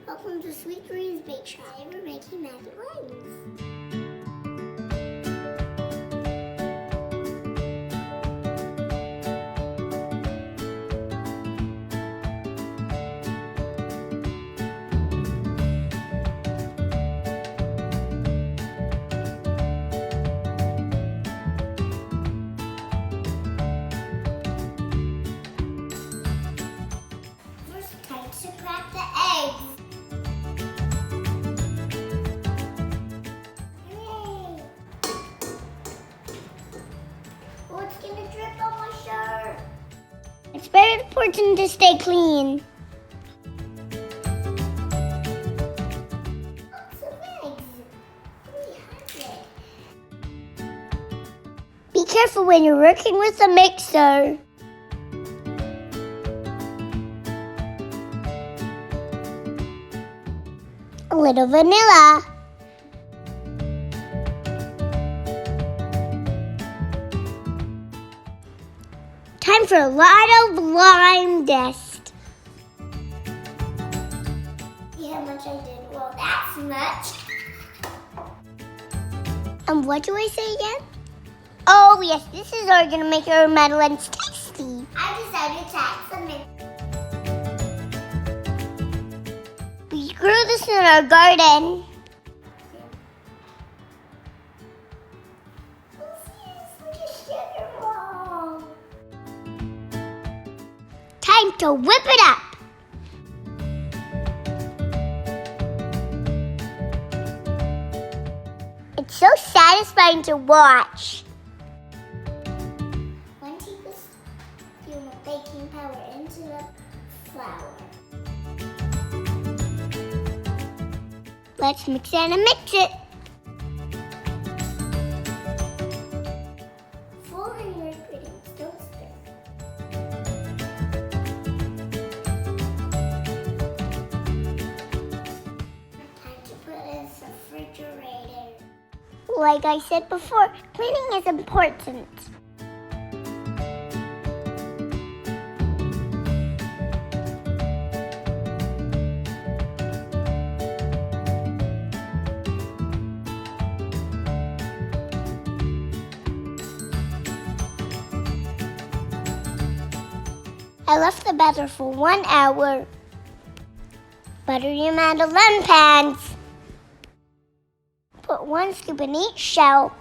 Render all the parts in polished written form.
Welcome to Sweet Dreams Bake Shop. Today we're making Madeleines. First, time to crack the eggs. It's very important to stay clean. Lots of eggs. 300. Be careful when you're working with a mixer. A little vanilla. Time for a lot of lime dust. See how much I did? Well, that's much. And what do I say again? Oh, yes, this is all going to make our Madeleines tasty. I decided to add some in. We grew this in our garden. Time to whip it up. It's so satisfying to watch. 1 tablespoon of baking powder into the flour. Let's mix it and mix it. 400 grams, don't stir. Like I said before, cleaning is important. I left the batter for 1 hour. Butter your Madeleine pans. Put 1 scoop in each shell.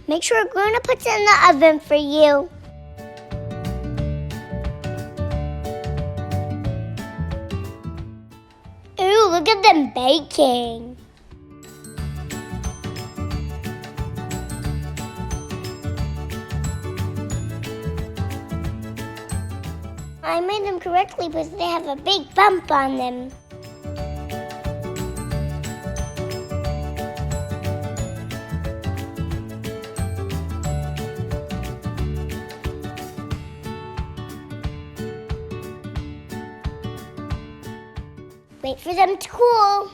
Make sure Grandma puts it in the oven for you. Ooh, look at them baking. I made them correctly because they have a big bump on them. Wait for them to cool.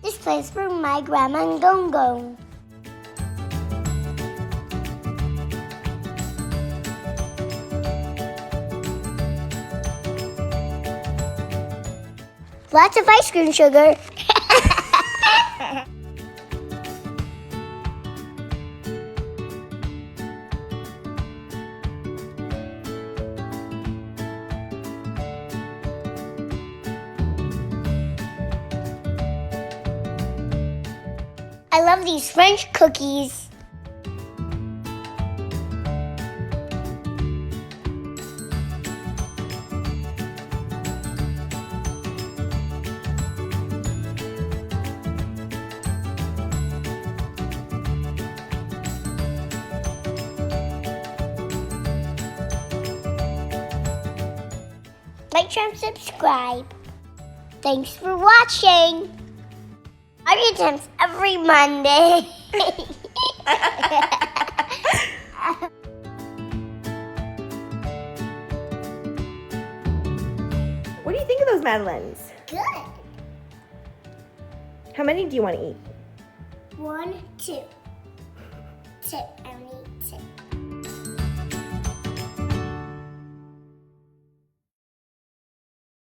This place for my grandma and Gongo. Lots of ice cream sugar. I love these French cookies. like, share, and subscribe. Thanks for watching. Ari Attempts every Monday. What do you think of those Madeleines? Good. How many do you want to eat? 1, 2. 2. I need 2.